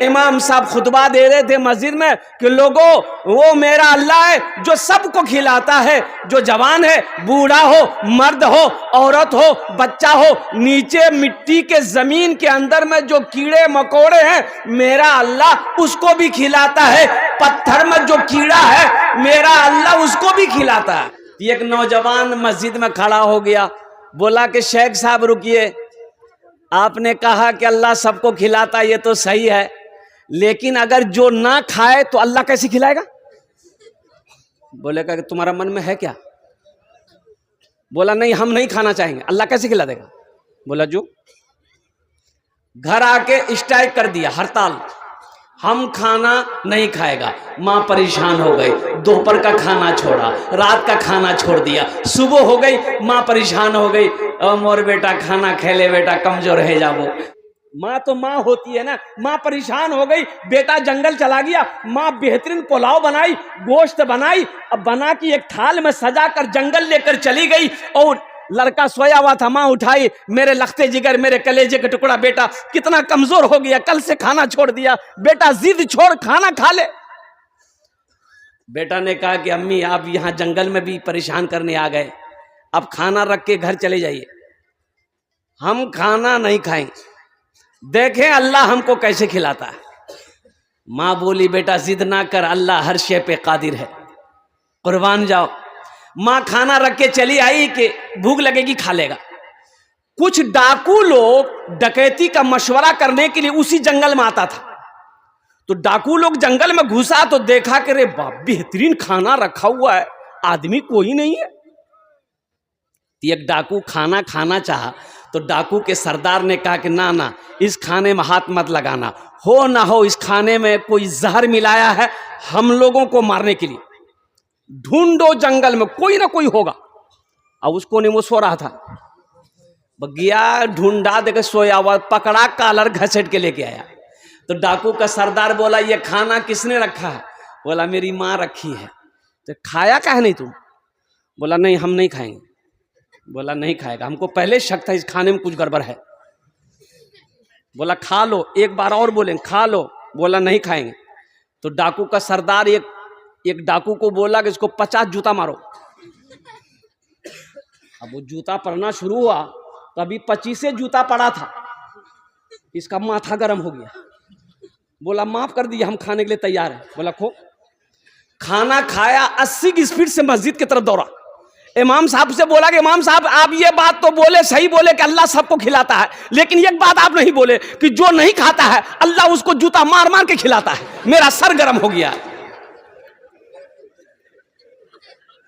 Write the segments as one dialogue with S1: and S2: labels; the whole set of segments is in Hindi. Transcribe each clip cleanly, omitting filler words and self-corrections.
S1: इमाम साहब खुतबा दे रहे थे मस्जिद में कि लोगों, वो मेरा अल्लाह है जो सबको खिलाता है, जो जवान है, बूढ़ा हो, मर्द हो, औरत हो, बच्चा हो, नीचे मिट्टी के जमीन के अंदर में जो कीड़े मकोड़े हैं, मेरा अल्लाह उसको भी खिलाता है। पत्थर में जो कीड़ा है, मेरा अल्लाह उसको भी खिलाता है। एक नौजवान मस्जिद में खड़ा हो गया, बोला कि शेख साहब रुकिए, आपने कहा कि अल्लाह सबको खिलाता, ये तो सही है, लेकिन अगर जो ना खाए तो अल्लाह कैसे खिलाएगा? बोलेगा कि तुम्हारा मन में है क्या? बोला नहीं, हम नहीं खाना चाहेंगे, अल्लाह कैसे खिला देगा? बोला जो घर आके स्ट्राइक कर दिया, हड़ताल, हम खाना नहीं खाएगा। माँ परेशान हो गई, दोपहर का खाना छोड़ा, रात का खाना छोड़ दिया, सुबह हो गई, माँ परेशान हो गई, मोर बेटा खाना खेले, बेटा कमजोर है जाओ। माँ तो माँ होती है ना, माँ परेशान हो गई, बेटा जंगल चला गया, माँ बेहतरीन पुलाव बनाई, गोश्त बनाई, अब बना की एक थाल में सजा कर जंगल लेकर चली गई, और लड़का सोया हुआ था, माँ उठाई, मेरे लखते जिगर, मेरे कलेजे का टुकड़ा, बेटा कितना कमजोर हो गया, कल से खाना छोड़ दिया, बेटा जिद छोड़ खाना खा ले। बेटा ने कहा कि अम्मी आप यहाँ जंगल में भी परेशान करने आ गए, अब खाना रख के घर चले जाइए, हम खाना नहीं खाएंगे, देखें अल्लाह हमको कैसे खिलाता है। माँ बोली बेटा जिद ना कर, अल्लाह हर शे पे कादिर है, कुर्बान जाओ। माँ खाना रख के चली आई कि भूख लगेगी खा लेगा। कुछ डाकू लोग डकैती का मशवरा करने के लिए उसी जंगल में आता था, तो डाकू लोग जंगल में घुसा तो देखा कि रे बाप बेहतरीन खाना रखा हुआ है, आदमी कोई नहीं है। एक डाकू खाना खाना चाहा तो डाकू के सरदार ने कहा कि ना ना, इस खाने में हाथ मत लगाना, हो ना हो इस खाने में कोई जहर मिलाया है हम लोगों को मारने के लिए, ढूंढो जंगल में कोई ना कोई होगा। अब उसको नहीं, वो सो रहा था, गया ढूंढा, देखे सोया हुआ, पकड़ा, कालर घसेट के लेके आया। तो डाकू का सरदार बोला ये खाना किसने रखा है? बोला मेरी माँ रखी है। तो खाया काहे नहीं तुम? बोला नहीं हम नहीं खाएंगे। बोला नहीं खाएगा, हमको पहले शक था इस खाने में कुछ गड़बड़ है। बोला खा लो, एक बार और बोले खा लो, बोला नहीं खाएंगे। तो डाकू का सरदार एक डाकू को बोला कि इसको 50 जूता मारो। अब वो जूता पड़ना शुरू हुआ तो अभी 25 जूता पड़ा था, इसका माथा गर्म हो गया, बोला माफ कर दिया, हम खाने के लिए तैयार हैं। बोला खो। खाना खाया, 80 की स्पीड से मस्जिद की तरफ दौड़ा। इमाम साहब से बोला कि इमाम साहब आप ये बात तो बोले, सही बोले कि अल्लाह सबको खिलाता है, लेकिन एक बात आप नहीं बोले कि जो नहीं खाता है अल्लाह उसको जूता मार मार के खिलाता है। मेरा सर गर्म हो गया।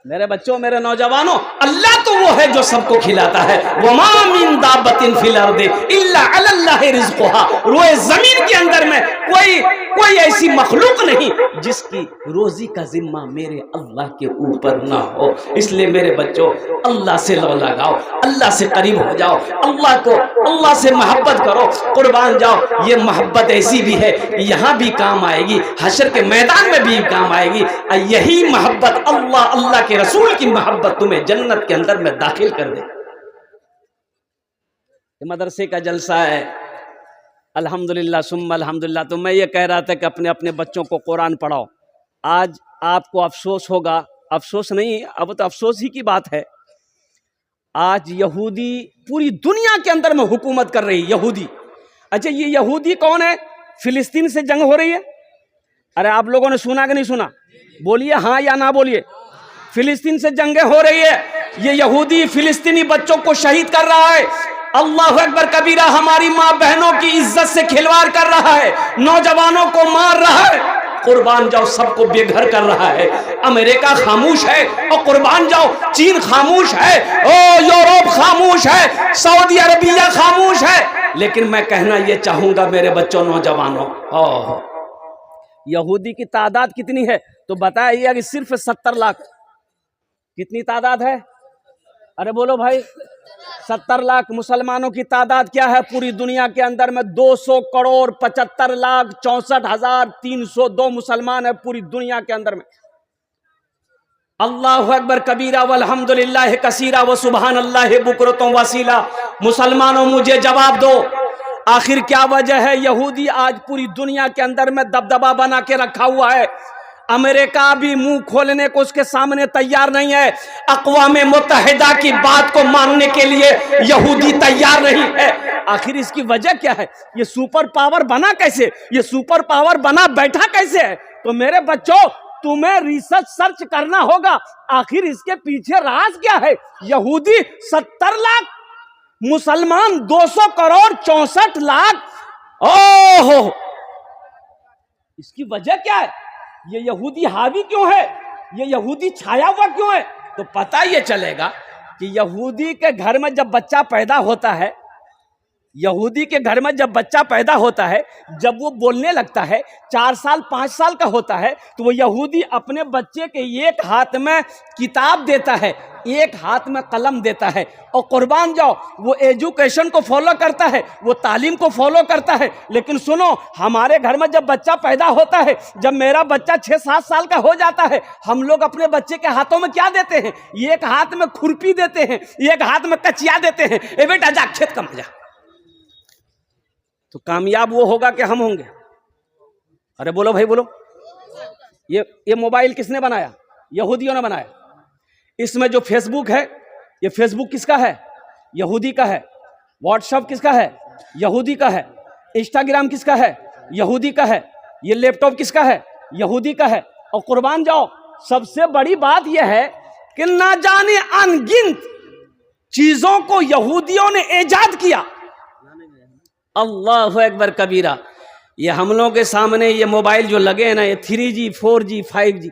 S1: मेरे बच्चों, मेरे नौजवानों, अल्लाह तो वो है जो सबको खिलाता है। वमा मिन दाब्बतिन फिल अर्दि इल्ला अलल्लाहि रिज़्क़ुहा। रोए जमीन के अंदर में कोई ऐसी मखलूक नहीं जिसकी रोजी का जिम्मा मेरे अल्लाह के ऊपर ना हो। इसलिए मेरे बच्चों, अल्लाह से लो लगाओ, अल्लाह से करीब हो जाओ, अल्लाह से मोहब्बत करो, कुर्बान जाओ। ये मोहब्बत ऐसी भी है, यहाँ भी काम आएगी, हशर के मैदान में भी काम आएगी। यही मोहब्बत अल्लाह के रसूल की मोहब्बत तुम्हें जन्नत के अंदर में दाखिल कर दे। मदरसे का जलसा है, अल्हम्दुलिल्लाह सुम्मा अल्हम्दुलिल्लाह। तो मैं ये कह रहा था कि अपने अपने बच्चों को कुरान पढ़ाओ। आज आपको अफसोस होगा, अफसोस नहीं, अब तो अफसोस ही की बात है, आज यहूदी पूरी दुनिया के अंदर में हुकूमत कर रही। यहूदी, अच्छा ये यहूदी कौन है? फिलिस्तीन से जंग हो रही है। अरे आप लोगों ने सुना कि नहीं सुना? बोलिए हाँ या ना बोलिए। फिलिस्तीन से जंगें हो रही है, ये यहूदी फिलिस्तीनी बच्चों को शहीद कर रहा है। अल्लाह अकबर कबीरा, हमारी माँ बहनों की इज्जत से खिलवाड़ कर रहा है, नौजवानों को मार रहा है, कुर्बान जाओ सबको बेघर कर रहा है। अमेरिका खामोश है और कुर्बान जाओ चीन खामोश है, ओ यूरोप खामोश है, सऊदी अरबिया खामोश है। लेकिन मैं कहना ये चाहूंगा मेरे बच्चों, नौजवानों, यहूदी की तादाद कितनी है? तो बताइए कि सिर्फ 70 लाख। कितनी तादाद है? अरे बोलो भाई, 70 लाख। मुसलमानों की तादाद क्या है पूरी दुनिया के अंदर में? 200 करोड़ 75 लाख 64,302 मुसलमान है पूरी दुनिया के अंदर में। अल्लाह अकबर कबीरा वल्हम्दुलिल्लाह कसीरा व सुभान अल्लाह बुकरतुम वसीला। मुसलमानों मुझे जवाब दो, आखिर क्या वजह है? यहूदी आज पूरी दुनिया के अंदर में दबदबा बना के रखा हुआ है। अमेरिका भी मुंह खोलने को उसके सामने तैयार नहीं है। अक़वाम मुत्तहिदा की बात को मानने के लिए यहूदी तैयार नहीं है। आखिर इसकी वजह क्या है? ये सुपर पावर बना कैसे? ये सुपर पावर बना बैठा कैसे है? तो मेरे बच्चों, तुम्हें रिसर्च सर्च करना होगा, आखिर इसके पीछे राज क्या है। यहूदी 70 लाख, मुसलमान 200 करोड़ 64 लाख। ओहो, इसकी वजह क्या है? ये यहूदी हावी क्यों है? ये यहूदी छाया हुआ क्यों है? तो पता ये चलेगा कि यहूदी के घर में जब बच्चा पैदा होता है, यहूदी के घर में जब बच्चा पैदा होता है, जब वो बोलने लगता है, 4 साल 5 साल का होता है, तो वो यहूदी अपने बच्चे के एक हाथ में किताब देता है, एक हाथ में कलम देता है। और कुर्बान जाओ, वो एजुकेशन को फॉलो करता है, वो तालीम को फॉलो करता है। लेकिन सुनो, हमारे घर में जब बच्चा पैदा होता है, जब मेरा बच्चा 6-7 साल का हो जाता है, हम लोग अपने बच्चे के हाथों में क्या देते हैं? एक हाथ में खुरपी देते हैं, एक हाथ में कचिया देते हैं। ए बेटा जा खेत का मजा। तो कामयाब वो होगा कि हम होंगे? अरे बोलो भाई बोलो। ये मोबाइल किसने बनाया? यहूदियों ने बनाया। इसमें जो फेसबुक है, ये फेसबुक किसका है? यहूदी का है। व्हाट्सएप किसका है? यहूदी का है। इंस्टाग्राम किसका है? यहूदी का है। ये लैपटॉप किसका है? यहूदी का है। और कुर्बान जाओ, सबसे बड़ी बात यह है कि ना जाने अनगिनत चीजों को यहूदियों ने ईजाद किया। अल्लाह अकबर कबीरा। ये हम लोगों के सामने ये मोबाइल जो लगे हैं ना, ये 3G 4G 5G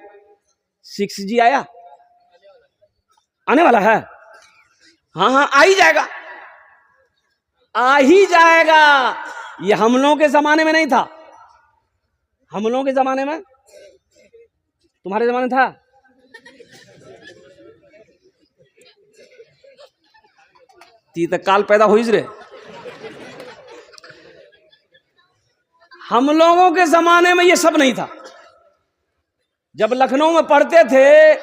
S1: 6G आया, आने वाला है। हाँ हाँ, आ ही जाएगा, आ ही जाएगा। ये हम लोगों के जमाने में नहीं था। हम लोगों के जमाने में, तुम्हारे जमाने था? ती तक काल पैदा हुई रे। हम लोगों के जमाने में ये सब नहीं था। जब लखनऊ में पढ़ते थे,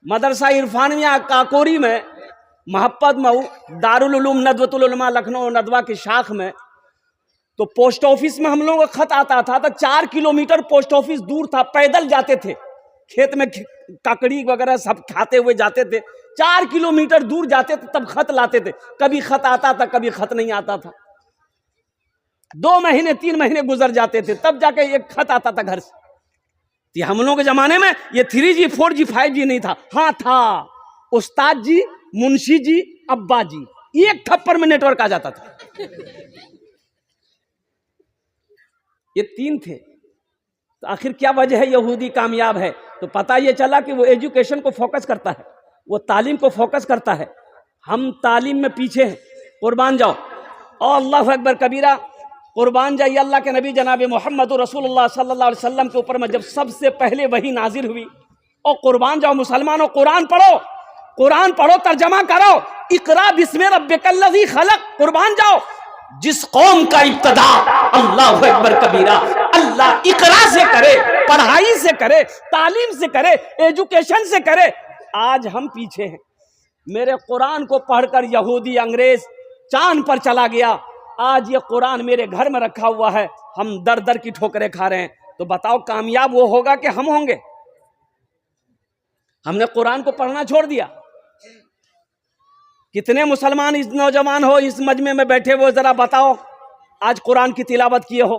S1: मदरसा इरफानिया काकोरी में, महब्बत मऊ, दारुल उलूम नदवतुल उलमा लखनऊ नदवा की शाख में, तो पोस्ट ऑफिस में हम लोगों का खत आता था। तो 4 किलोमीटर पोस्ट ऑफिस दूर था, पैदल जाते थे, खेत में काकड़ी वगैरह सब खाते हुए जाते थे। 4 किलोमीटर दूर जाते थे, तब खत लाते थे। कभी खत आता था, कभी खत नहीं आता था। 2 महीने 3 महीने गुजर जाते थे, तब जाके एक खत आता था घर से। तो हम लोगों के जमाने में ये 3G 4G 5G नहीं था। हाँ था, उस्ताद जी, मुंशी जी, अब्बा जी, एक थप्पड़ में नेटवर्क आ जाता था। ये 3 थे। तो आखिर क्या वजह है यहूदी कामयाब है? तो पता ये चला कि वो एजुकेशन को फोकस करता है, वो तालीम को फोकस करता है। हम तालीम में पीछे हैं। कुर्बान जाओ। और अल्लाह अकबर कबीरा। कुर्बान जाइए अल्लाह के नबी जनाब मोहम्मद रसूलुल्लाह सल्लल्लाहु अलैहि वसल्लम के ऊपर में जब सबसे पहले वही नाजिल हुई। और कुर्बान जाओ मुसलमानों, कुरान पढ़ो, कुरान पढ़ो, तर्जमा करो। इकरा बिस्मि रब्बिकल्लज़ी खलक। कुर्बान जाओ, जिस कौम का इब्तिदा अल्लाह अकबर कबीरा अल्लाह इकरा से करे, पढ़ाई से करे, तालीम से करे, एजुकेशन से करे। आज हम पीछे हैं। मेरे कुरान को पढ़कर यहूदी अंग्रेज चांद पर चला गया। आज ये कुरान मेरे घर में रखा हुआ है, हम दर दर की ठोकरें खा रहे हैं। तो बताओ कामयाब वो होगा कि हम होंगे? हमने कुरान को पढ़ना छोड़ दिया। कितने मुसलमान इस नौजवान हो इस मजमे में बैठे वो जरा बताओ आज कुरान की तिलावत किए हो?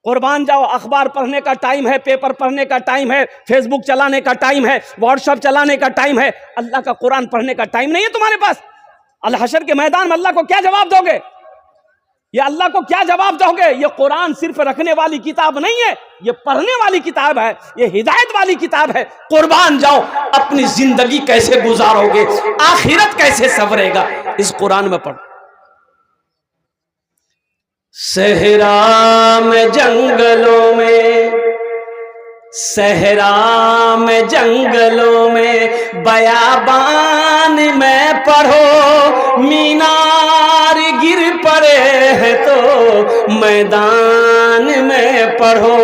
S1: कुर्बान जाओ, अखबार पढ़ने का टाइम है, पेपर पढ़ने का टाइम है, फेसबुक चलाने का टाइम है, व्हाट्सएप चलाने का टाइम है, अल्लाह का कुरान पढ़ने का टाइम नहीं है तुम्हारे पास। अल हशर के मैदान में अल्लाह को क्या जवाब दोगे? ये अल्लाह को क्या जवाब दोगे? ये कुरान सिर्फ रखने वाली किताब नहीं है, ये पढ़ने वाली किताब है, ये हिदायत वाली किताब है। कुर्बान जाओ, अपनी जिंदगी कैसे गुजारोगे, आखिरत कैसे संवरेगा, इस कुरान में पढ़ो। सहरा में जंगलों में, सहरा में जंगलों में, बयाबान में पढ़ो, मीनार गिर पड़े हैं तो मैदान में पढ़ो।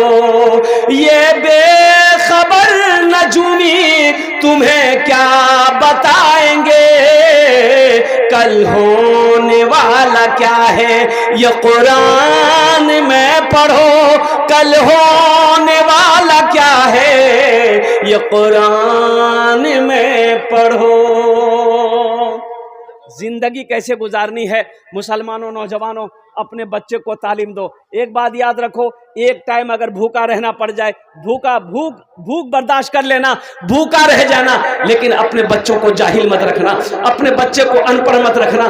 S1: ये बेखबर नजूमी तुम्हें क्या बताएंगे, कल होने वाला क्या है ये कुरान में पढ़ो, कल होने वाला क्या है ये कुरान में पढ़ो। जिंदगी कैसे गुजारनी है मुसलमानों, नौजवानों, अपने बच्चे को तालीम दो। एक बात याद रखो, एक टाइम अगर भूखा रहना पड़ जाए, भूख बर्दाश्त कर लेना, भूखा रह जाना, लेकिन अपने बच्चों को जाहिल मत रखना, अपने बच्चे को अनपढ़ मत रखना।